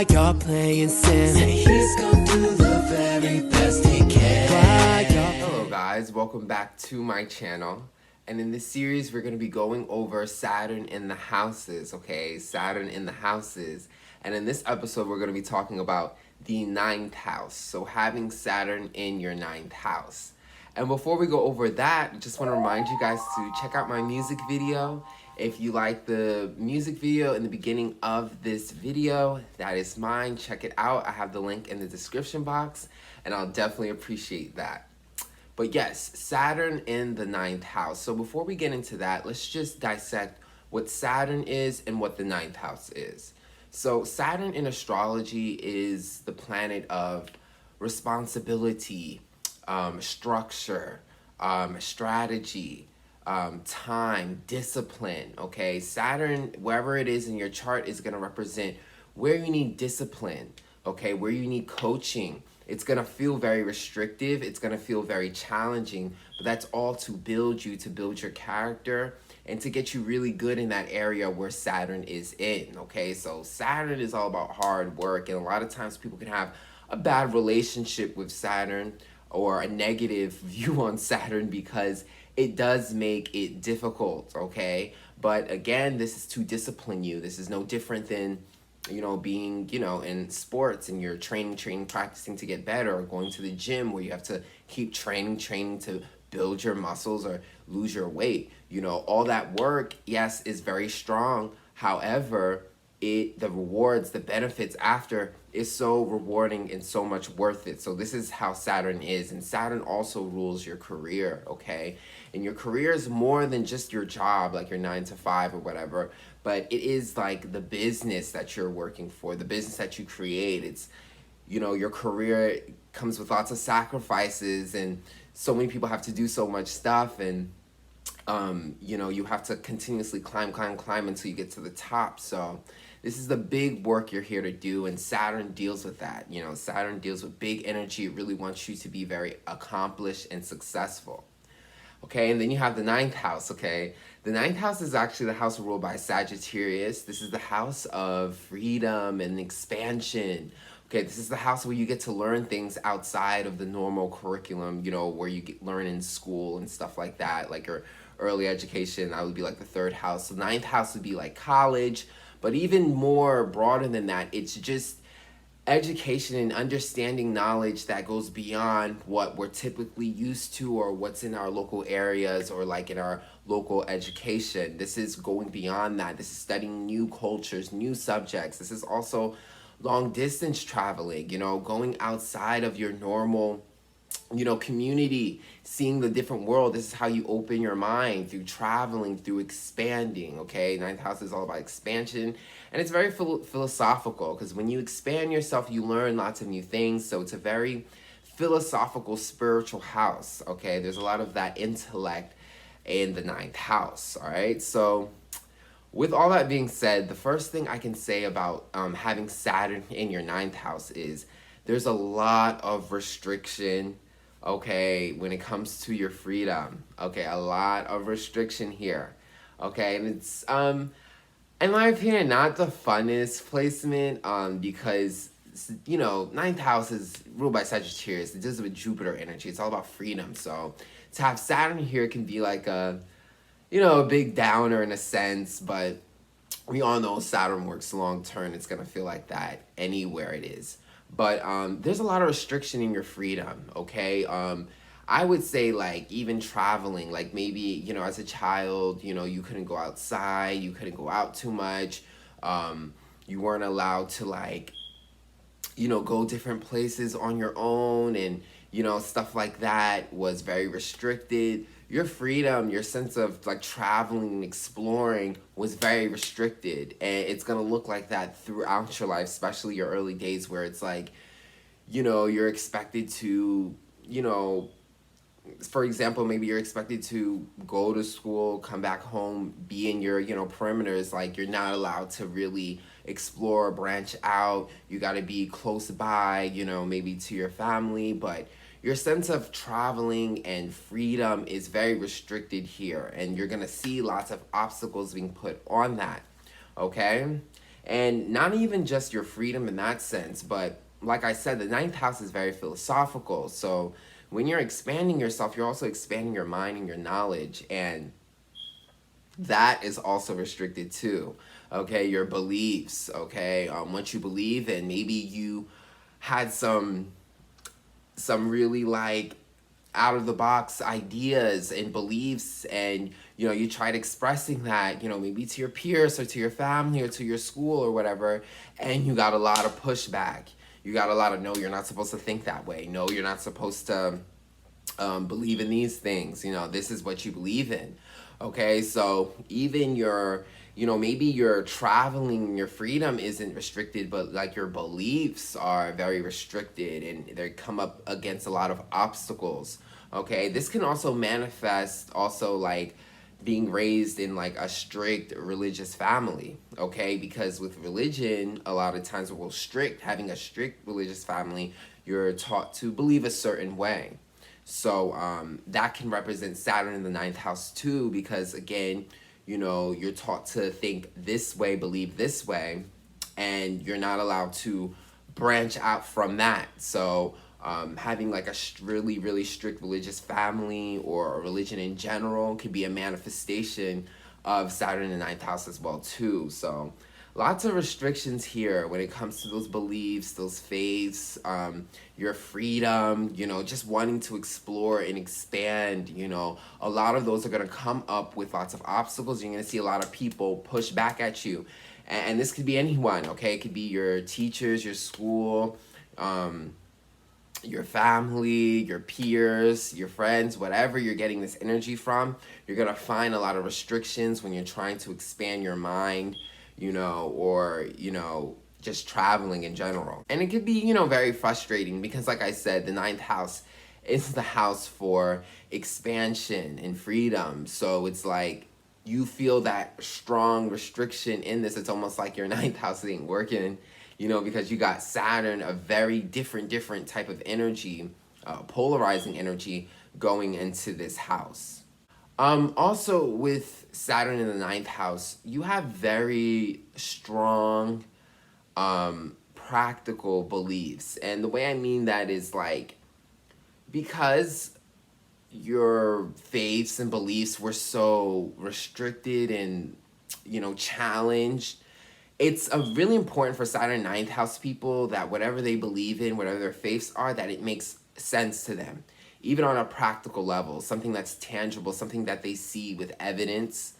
While you're playing Sim, say he's gonna do the very best he can. Hello guys, welcome back to my channel. And in this series, we're going to be going over Saturn in the houses, okay? Saturn in the houses. And in this episode, we're going to be talking about the 9th house. So having Saturn in your 9th house. And before we go over that, I just want to remind you guys to check out my music video. If you like the music video in the beginning of this video, that is mine. Check it out. I have the link in the description box, and I'll definitely appreciate that. But yes, Saturn in the 9th house. So before we get into that, let's just dissect what Saturn is and what the 9th house is. So Saturn in astrology is the planet of responsibility, structure, strategy, time, discipline, okay? Saturn, wherever it is in your chart, is going to represent where you need discipline, okay? Where you need coaching. It's going to feel very restrictive. It's going to feel very challenging, but that's all to build you, to build your character, and to get you really good in that area where Saturn is in, okay? So Saturn is all about hard work, and a lot of times people can have a bad relationship with Saturn or a negative view on Saturn because it does make it difficult, okay? But again, this is to discipline you. This is no different than being, in sports and you're training, practicing to get better, or going to the gym where you have to keep training to build your muscles or lose your weight. All that work, yes, is very strong. However, the rewards, the benefits after is so rewarding and so much worth it. So this is how Saturn is. And Saturn also rules your career, okay? And your career is more than just your job, like your 9 to 5 or whatever, but it is like the business that you're working for, the business that you create. It's, your career comes with lots of sacrifices, and so many people have to do so much stuff, and you have to continuously climb until you get to the top. So this is the big work you're here to do, and Saturn deals with that. Saturn deals with big energy. It really wants you to be very accomplished and successful. Okay, and then you have the 9th house, okay? The 9th house is actually the house ruled by Sagittarius. This is the house of freedom and expansion. Okay, this is the house where you get to learn things outside of the normal curriculum, where you learn in school and stuff like that, like your early education. That would be like the 3rd house. The 9th house would be like college, but even more broader than that, it's just education and understanding knowledge that goes beyond what we're typically used to or what's in our local areas or like in our local education. This is going beyond that. This is studying new cultures, new subjects. This is also long distance traveling, going outside of your normal community, seeing the different world. This is how you open your mind, through traveling, through expanding, okay? 9th house is all about expansion, and it's very philosophical, because when you expand yourself, you learn lots of new things. So it's a very philosophical, spiritual house, okay? There's a lot of that intellect in the 9th house, all right? So with all that being said, the first thing I can say about having Saturn in your 9th house is there's a lot of restriction, okay, when it comes to your freedom, okay? A lot of restriction here, okay? And it's, in my opinion, not the funnest placement, because, 9th house is ruled by Sagittarius. It deals with Jupiter energy. It's all about freedom. So to have Saturn here can be like a big downer in a sense, but we all know Saturn works long term. It's going to feel like that anywhere it is. But there's a lot of restriction in your freedom, okay? I would say, like, even traveling, like maybe, as a child, you couldn't go outside, you couldn't go out too much, you weren't allowed to, like, go different places on your own, and, stuff like that was very restricted. Your freedom, your sense of like traveling and exploring was very restricted, and it's gonna look like that throughout your life, especially your early days, where it's like, you're expected to, for example, maybe you're expected to go to school, come back home, be in your, perimeters. Like, you're not allowed to really explore, branch out. You got to be close by, maybe to your family, but your sense of traveling and freedom is very restricted here, and you're going to see lots of obstacles being put on that, okay? And not even just your freedom in that sense, but like I said, the ninth house is very philosophical. So when you're expanding yourself, you're also expanding your mind and your knowledge. And that is also restricted too. Okay, your beliefs. Okay, what you believe in. Maybe you had some really like out of the box ideas and beliefs, and you tried expressing that, maybe to your peers or to your family or to your school or whatever, and you got a lot of pushback. You got a lot of, no, you're not supposed to think that way, no, you're not supposed to believe in these things, this is what you believe in. Okay, so even your, maybe your traveling, your freedom isn't restricted, but like your beliefs are very restricted and they come up against a lot of obstacles. Okay, this can also manifest also like being raised in like a strict religious family. Okay, because with religion, a lot of times having a strict religious family, you're taught to believe a certain way. So that can represent Saturn in the ninth house too, because again, you're taught to think this way, believe this way, and you're not allowed to branch out from that. So having like a really, really strict religious family or a religion in general could be a manifestation of Saturn in the ninth house as well too. So lots of restrictions here when it comes to those beliefs, those faiths, your freedom, just wanting to explore and expand. A lot of those are going to come up with lots of obstacles. You're going to see a lot of people push back at you. And this could be anyone, okay? It could be your teachers, your school, your family, your peers, your friends, whatever you're getting this energy from. You're going to find a lot of restrictions when you're trying to expand your mind, or, just traveling in general. And it could be, very frustrating because, like I said, the ninth house is the house for expansion and freedom. So it's like you feel that strong restriction in this. It's almost like your ninth house ain't working, because you got Saturn, a very different type of energy, polarizing energy going into this house. Also, with Saturn in the ninth house, you have very strong, practical beliefs. And the way I mean that is like, because your faiths and beliefs were so restricted and, challenged, it's really important for Saturn ninth house people that whatever they believe in, whatever their faiths are, that it makes sense to them. Even on a practical level, something that's tangible, something that they see with evidence.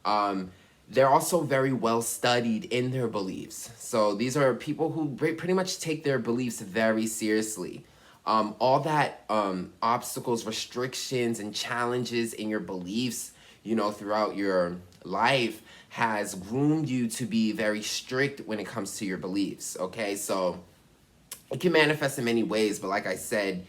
They're also very well studied in their beliefs. So these are people who pretty much take their beliefs very seriously. All that obstacles, restrictions, and challenges in your beliefs, throughout your life has groomed you to be very strict when it comes to your beliefs, okay? So it can manifest in many ways, but like I said,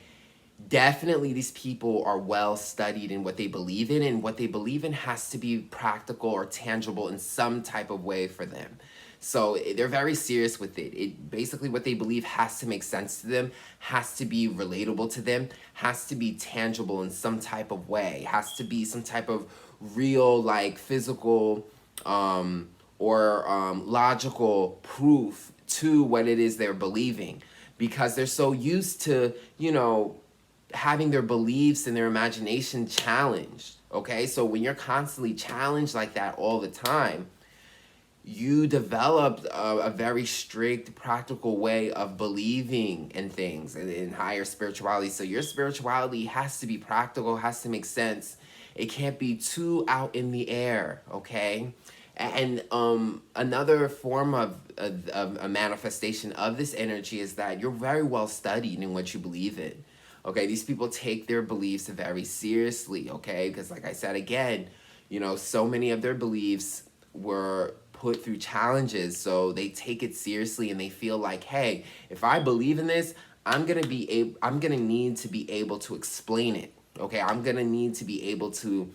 definitely these people are well studied in what they believe in, and what they believe in has to be practical or tangible in some type of way for them. So they're very serious with it. Basically what they believe has to make sense to them, has to be relatable to them, has to be tangible in some type of way, has to be some type of real, like physical or logical proof to what it is they're believing, because they're so used to, having their beliefs and their imagination challenged. Okay, so when you're constantly challenged like that all the time, you developed a very strict, practical way of believing in things and in higher spirituality. So your spirituality has to be practical, has to make sense. It can't be too out in the air, okay? And another form of a manifestation of this energy is that you're very well studied in what you believe in. Okay, these people take their beliefs very seriously, okay? Because like I said, again, so many of their beliefs were put through challenges, so they take it seriously and they feel like, hey, if I believe in this, I'm gonna need to be able to explain it, okay? I'm gonna need to be able to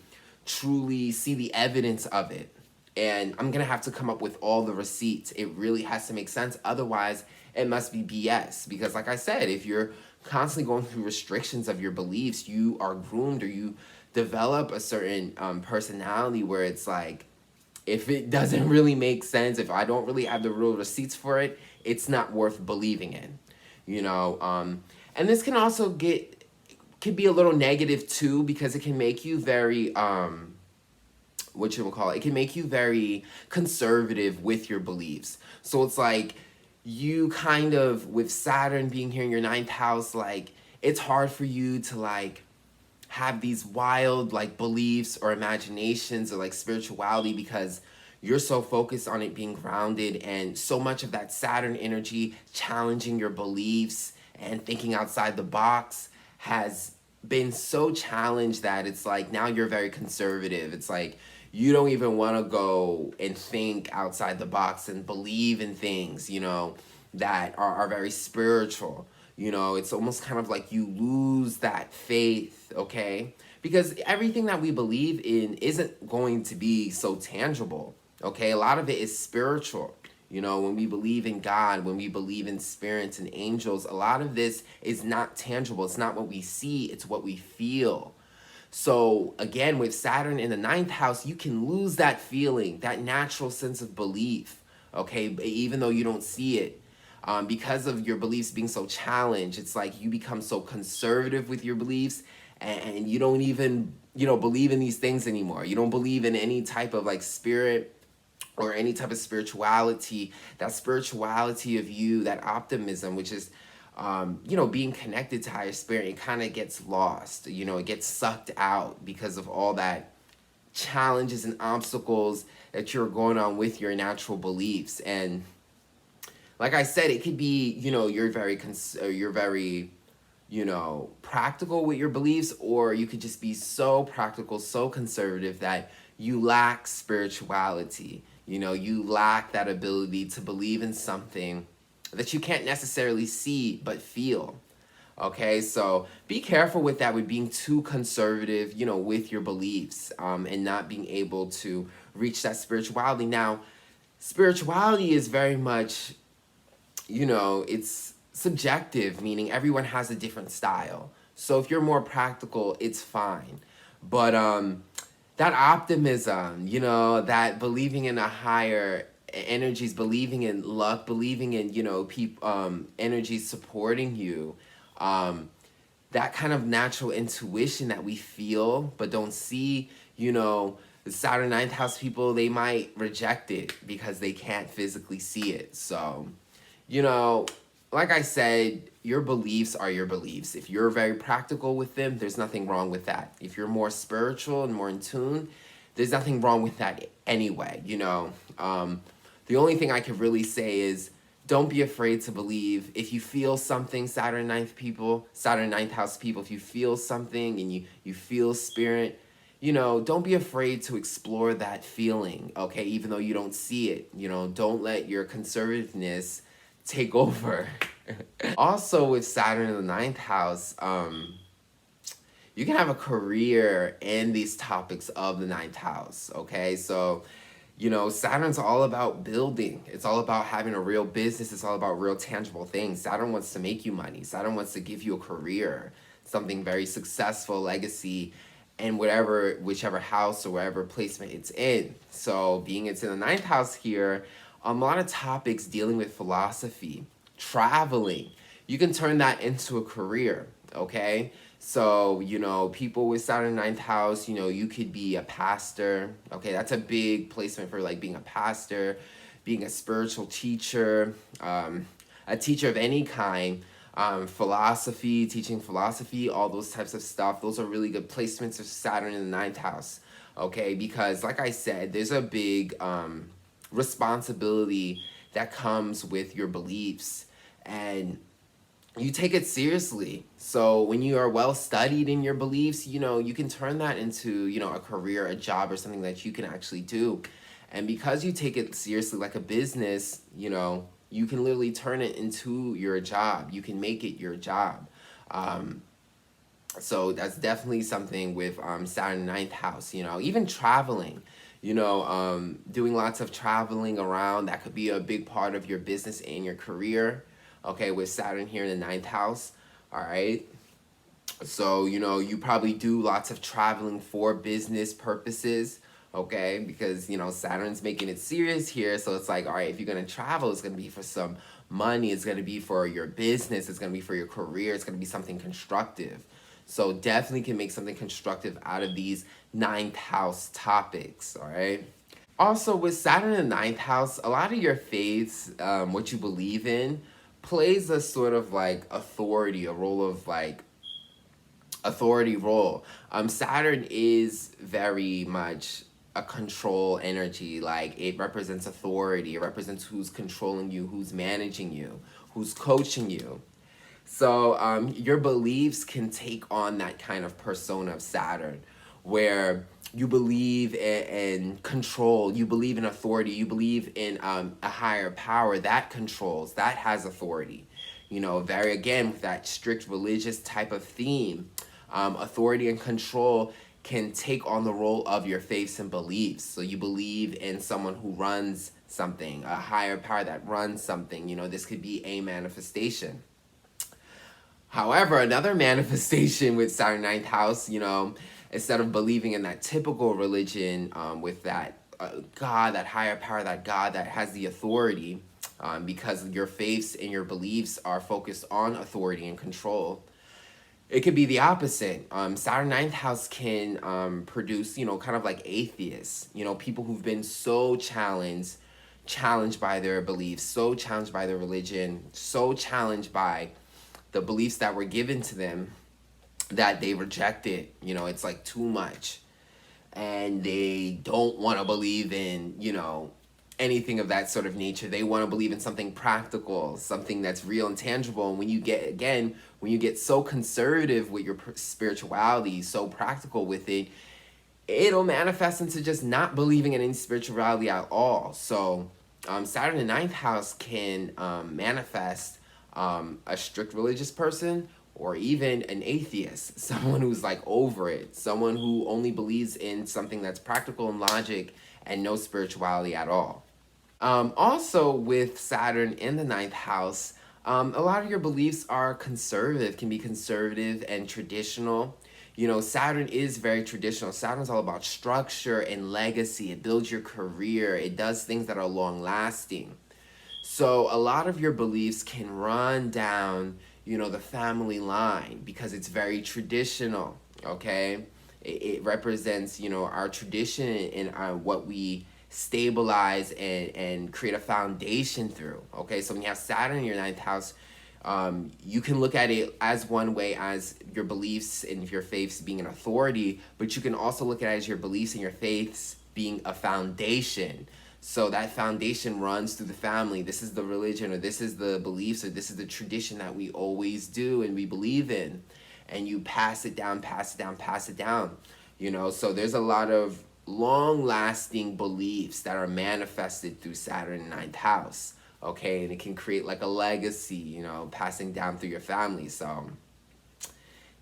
truly see the evidence of it, and I'm gonna have to come up with all the receipts. It really has to make sense, otherwise it must be BS. Because like I said, if you're constantly going through restrictions of your beliefs, you are groomed, or you develop a certain personality where it's like if it doesn't really make sense, if I don't really have the real receipts for it, it's not worth believing in, you know. And this can also could be a little negative too, because it can make you very what you would call it, it can make you very conservative with your beliefs. So it's like you kind of, with Saturn being here in your ninth house, like it's hard for you to like have these wild like beliefs or imaginations or like spirituality, because you're so focused on it being grounded, and so much of that Saturn energy challenging your beliefs and thinking outside the box has been so challenged that it's like now you're very conservative. It's like you don't even want to go and think outside the box and believe in things, you know, that are very spiritual. You know, it's almost kind of like you lose that faith, okay? Because everything that we believe in isn't going to be so tangible, okay? A lot of it is spiritual. You know, when we believe in God, when we believe in spirits and angels, a lot of this is not tangible. It's not what we see, it's what we feel. So again, with Saturn in the ninth house, you can lose that feeling, that natural sense of belief, okay? Even though you don't see it. Because of your beliefs being so challenged, it's like you become so conservative with your beliefs, and you don't even, you know, believe in these things anymore. You don't believe in any type of like spirit or any type of spirituality. That spirituality of you, that optimism, which is, you know, being connected to higher spirit, it kind of gets lost. You know, it gets sucked out because of all that challenges and obstacles that you're going on with your natural beliefs. And like I said, it could be, you know, you're very, you know, practical with your beliefs, or you could just be so practical, so conservative that you lack spirituality. You know, you lack that ability to believe in something that you can't necessarily see but feel. Okay, so be careful with that, with being too conservative, you know, with your beliefs, and not being able to reach that spirituality. Now, spirituality is very much, you know, it's subjective, meaning everyone has a different style. So if you're more practical, it's fine. But that optimism, you know, that believing in a higher energies, believing in luck, believing in, you know, energies supporting you, that kind of natural intuition that we feel but don't see, you know, the Saturn ninth house people, they might reject it because they can't physically see it. So, you know, like I said, your beliefs are your beliefs. If you're very practical with them, there's nothing wrong with that. If you're more spiritual and more in tune, there's nothing wrong with that anyway, you know. The only thing I could really say is don't be afraid to believe. If you feel something, Saturn ninth house people, if you feel something and you feel spirit, you know, don't be afraid to explore that feeling, okay, even though you don't see it. You know, don't let your conservativeness take over. Also, with Saturn in the ninth house, you can have a career in these topics of the ninth house, okay? So, you know, Saturn's all about building. It's all about having a real business. It's all about real tangible things. Saturn wants to make you money. Saturn wants to give you a career, something very successful, legacy, and whichever house or whatever placement it's in. So being it's in the ninth house here, a lot of topics dealing with philosophy, traveling. You can turn that into a career, okay? So, you know, people with Saturn ninth house, you know, you could be a pastor. Okay, that's a big placement for like being a pastor, being a spiritual teacher, a teacher of any kind, philosophy, teaching philosophy, all those types of stuff. Those are really good placements of Saturn in the ninth house, okay? Because like I said, there's a big responsibility that comes with your beliefs, and you take it seriously. So when you are well studied in your beliefs, you know, you can turn that into, you know, a career, a job, or something that you can actually do. And because you take it seriously like a business, you know, you can literally turn it into your job. You can make it your job. So that's definitely something with Saturn ninth house, you know, even traveling, you know, doing lots of traveling around. That could be a big part of your business and your career. Okay, with Saturn here in the ninth house, all right? So, you know, you probably do lots of traveling for business purposes, okay? Because, you know, Saturn's making it serious here. So it's like, all right, if you're going to travel, it's going to be for some money. It's going to be for your business. It's going to be for your career. It's going to be something constructive. So definitely can make something constructive out of these ninth house topics, all right? Also, with Saturn in the ninth house, a lot of your faiths, what you believe in, plays a sort of like authority, a role of like authority role. Saturn is very much a control energy. Like, it represents authority. It represents who's controlling you, who's managing you, who's coaching you. So your beliefs can take on that kind of persona of Saturn, where you believe in control, you believe in authority, you believe in a higher power that controls, that has authority. You know, very, again, with that strict religious type of theme, authority and control can take on the role of your faiths and beliefs. So you believe in someone who runs something, a higher power that runs something. You know, this could be a manifestation. However, another manifestation with Saturn ninth house, you know, instead of believing in that typical religion with that God, that higher power, that God that has the authority, because your faiths and your beliefs are focused on authority and control, it could be the opposite. Saturn ninth house can produce, you know, kind of like atheists, you know, people who've been so challenged by their beliefs, so challenged by their religion, so challenged by the beliefs that were given to them that they reject it. You know, it's like too much. And they don't want to believe in, you know, anything of that sort of nature. They want to believe in something practical, something that's real and tangible. And when you get, again, when you get so conservative with your spirituality, so practical with it, it'll manifest into just not believing in any spirituality at all. So Saturn in ninth house can manifest a strict religious person, or even an atheist, someone who's like over it, someone who only believes in something that's practical and logic and no spirituality at all. Also, with Saturn in the ninth house, a lot of your beliefs are conservative, can be conservative and traditional. You know, Saturn is very traditional. Saturn's all about structure and legacy. It builds your career. It does things that are long lasting. So a lot of your beliefs can run down, you know, the family line because it's very traditional, okay? It represents, you know, our tradition and what we stabilize and create a foundation through, okay? So when you have Saturn in your ninth house, you can look at it as one way as your beliefs and your faiths being an authority, but you can also look at it as your beliefs and your faiths being a foundation. So that foundation runs through the family. This is the religion, or this is the beliefs, or this is the tradition that we always do and we believe in. And you pass it down, pass it down, pass it down. You know, so there's a lot of long-lasting beliefs that are manifested through Saturn in ninth house. Okay, and it can create like a legacy, you know, passing down through your family. So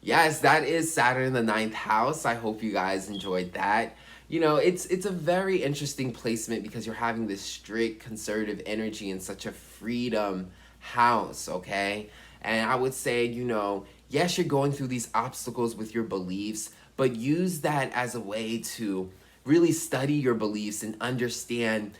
yes, that is Saturn in the ninth house. I hope you guys enjoyed that. You know, it's a very interesting placement because you're having this strict conservative energy in such a freedom house, okay? And I would say, you know, yes, you're going through these obstacles with your beliefs, but use that as a way to really study your beliefs and understand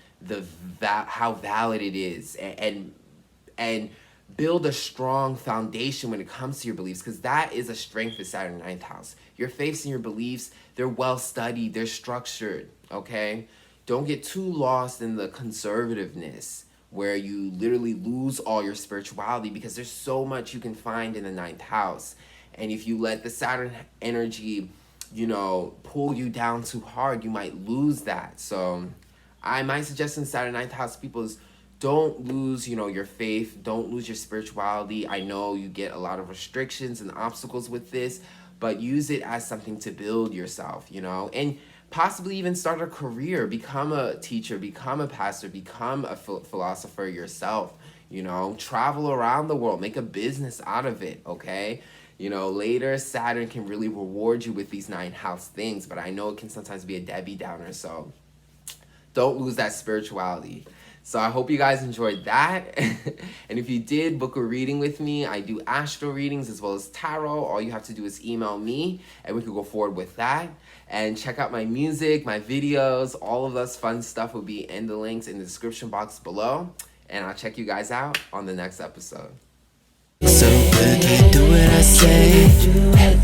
how valid it is, and build a strong foundation when it comes to your beliefs, because that is a strength of Saturn ninth house. Your faiths and your beliefs, they're well studied, they're structured, okay? Don't get too lost in the conservativeness where you literally lose all your spirituality, because there's so much you can find in the ninth house. And if you let the Saturn energy, you know, pull you down too hard, you might lose that. So my suggestion, Saturn ninth house people, is don't lose, you know, your faith. Don't lose your spirituality. I know you get a lot of restrictions and obstacles with this, but use it as something to build yourself, you know, and possibly even start a career, become a teacher, become a pastor, become a philosopher yourself, you know, travel around the world, make a business out of it, okay? You know, later Saturn can really reward you with these ninth house things, but I know it can sometimes be a Debbie Downer, so don't lose that spirituality. So I hope you guys enjoyed that. And if you did, book a reading with me. I do astro readings as well as tarot. All you have to do is email me and we can go forward with that. And check out my music, my videos, all of this fun stuff will be in the links in the description box below. And I'll check you guys out on the next episode. So good, can't do what I say.